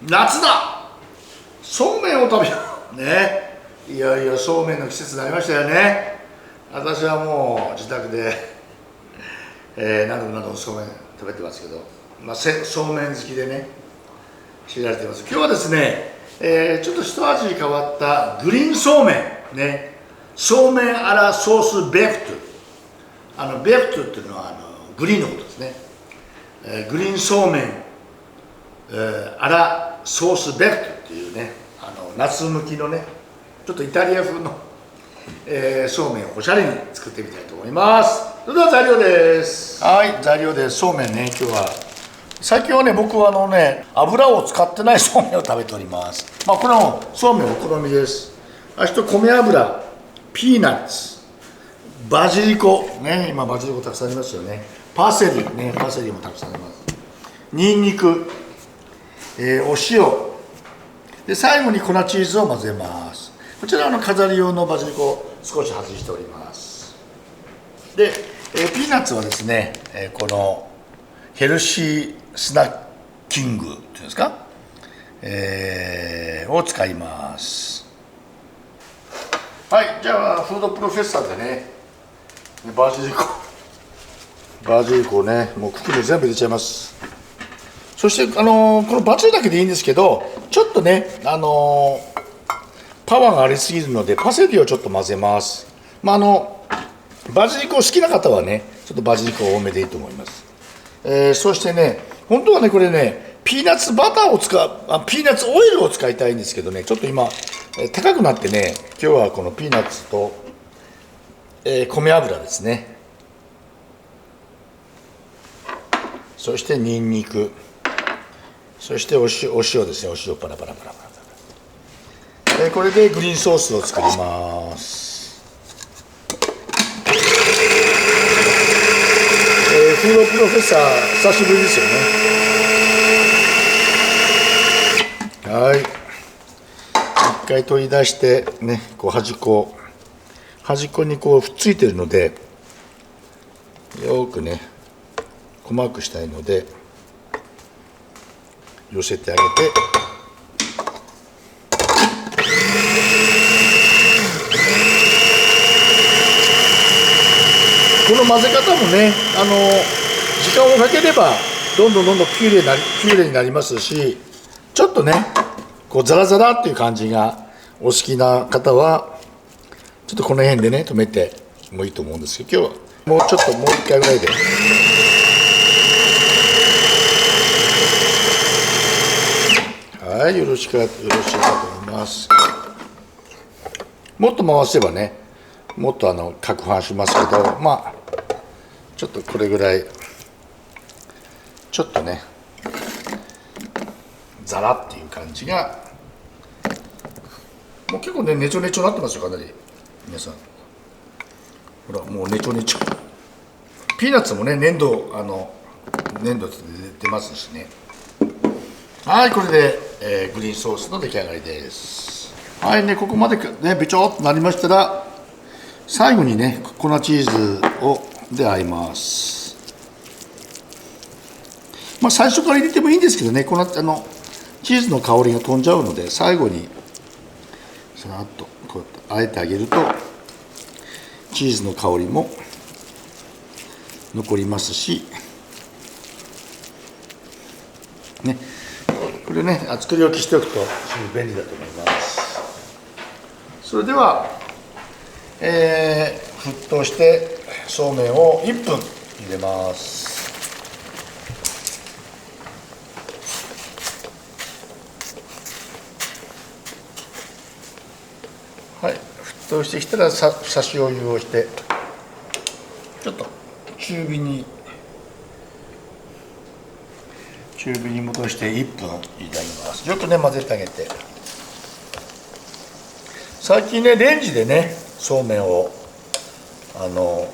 夏だ、そうめんを食べようね。いよいよそうめんの季節になりましたよね。私はもう自宅で、何度もそうめん食べてますけど、そうめん好きでね知られています。今日はですね、ちょっと一味変わったグリーンそうめんね、そうめんアラソースベフト。ベフトっていうのはグリーンのことですね。グリーンそうめん、アラソースベフトっていうね、夏向きのねちょっとイタリア風の、そうめんをおしゃれに作ってみたいと思います。それでは材料です。はい、材料です。そうめんね、今日は最近はね、僕は油を使ってないそうめんを食べております。このそうめんお好みです。あと米油、ピーナッツ、バジリコね、今バジリコたくさんありますよね。パセリね、パセリもたくさんあります。ニンニク、お塩で、最後に粉チーズを混ぜます。こちら飾り用のバジリコを少し外しております。で、ピーナッツはですね、このヘルシースナッキングっていうんですか、を使います。はい、じゃあフードプロフェッサーでね、バジリコをね、もう茎で全部入れちゃいます。そしてこのバジルだけでいいんですけど、ちょっとねパワーがありすぎるのでパセリをちょっと混ぜます。バジリコ好きな方はね、ちょっとバジリコ多めでいいと思います。そしてね、本当はねこれね、ピーナッツバターをピーナッツオイルを使いたいんですけどね、ちょっと今、高くなってね、今日はこのピーナッツと、米油ですね、そしてニンニク、そしてお塩ですね、お塩パラパラパラパラ、これでグリーンソースを作ります。フードプロフェッサー久しぶりですよね。はい、一回取り出してね、こう端っこにこうくっついてるので、よくね細かくしたいので寄せてあげて、この混ぜ方もね、時間をかければどんどんピューレになりますし、ちょっとねこうザラザラっていう感じがお好きな方はちょっとこの辺でね止めてもいいと思うんですけど、今日はもう一回ぐらいで。はい、よろしいかと思います。もっと回せばね、もっと攪拌しますけど、ちょっとこれぐらいちょっとねザラっていう感じが、もう結構ねネチョネチョになってますよ、かなり。皆さんほら、もうネチョネチョ。ピーナッツもね粘土って出ますしね。はい、これで、グリーンソースの出来上がりです。はいね、ここまでねべちょっとなりましたら、最後にね粉チーズで和えます。最初から入れてもいいんですけどね、チーズの香りが飛んじゃうので、最後にさらっとこうやって和えてあげるとチーズの香りも残りますしね、これね作り置きしておくとすごい便利だと思います。それでは、沸騰してそうめんを1分入れます。はい、沸騰してきたらさしお湯をしてちょっと中火に戻して1分いただきます。よくね混ぜてあげて、最近ねレンジでねそうめんを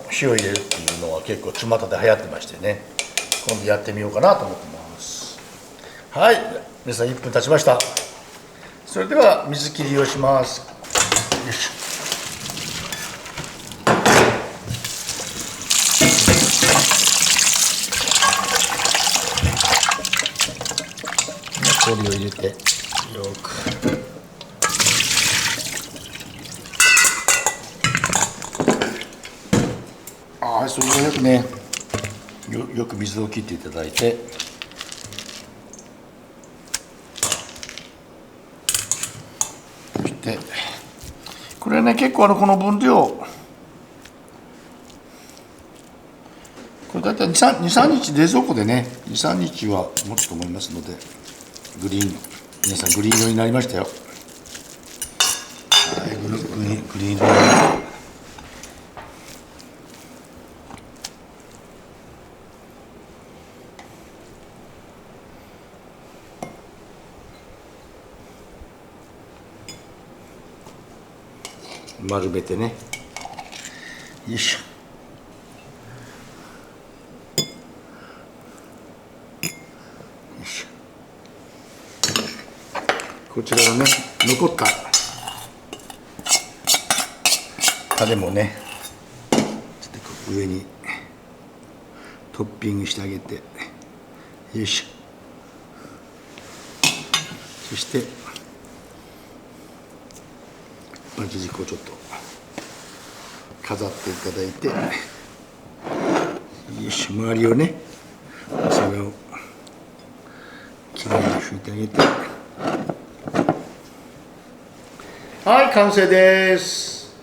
火を入れるっていうのは結構巷で流行ってましてね、今度やってみようかなと思ってます。はい、皆さん1分経ちました。それでは水切りをします。よいしょ。こ氷を入れてよくそれをよくねよく水を切っていただいて、そしてこれね結構この分量これだいたい2、3日冷蔵庫でね2、3日は持つと思いますので、皆さんグリーン色になりましたよ。はい、グリーン色に丸めてね、よいしょ。こちらのね残ったタレもねちょっと上にトッピングしてあげて、よいしょ。そしてバジリコをちょっと飾っていただいて、よいしょ。周りをねお皿をきれいに拭いてあげて、はい、完成です。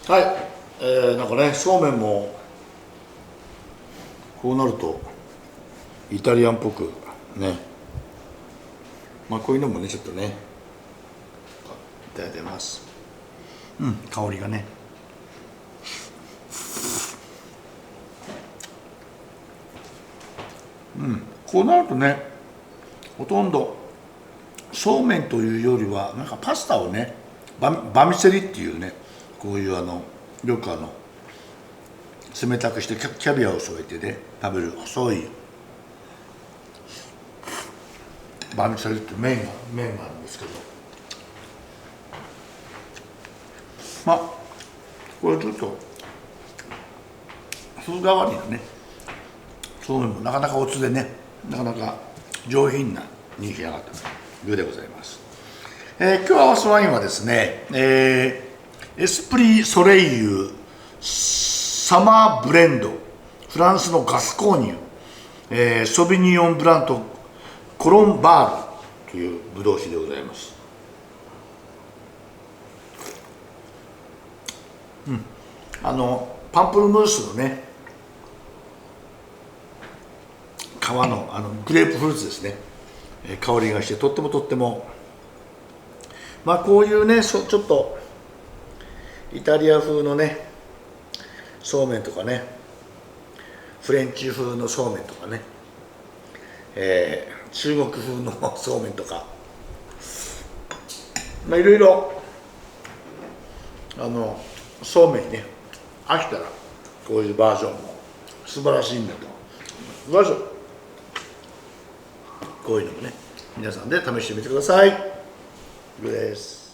はい、なんかねそうめんもこうなるとイタリアンっぽくね、まあこういうのもねちょっとねいただいてます。香りがね、こうなるとねほとんどそうめんというよりはなんかパスタをねバミセリっていうね、こういうよく冷たくしてキャビアを添えてね食べる細いバミセリっていう麺があるんですけど、まあこれちょっと風変わりなねそうめんもなかなかおつでね、なかなか上品なに仕上がった具でございます。今日合わすワインはですね、エスプリソレイユサマーブレンド、フランスのガスコーニュ、ソビニオンブラントコロンバールというブドウ酒でございます。パンプルムースのね皮のグレープフルーツですね、香りがしてとってもまあこういうねちょっとイタリア風のねそうめんとかね、フレンチ風のそうめんとかね、中国風のそうめんとか、まあいろいろそうめんにね飽きたらこういうバージョンも素晴らしいんだと思います。こういうのもね皆さんで試してみてください。以上です。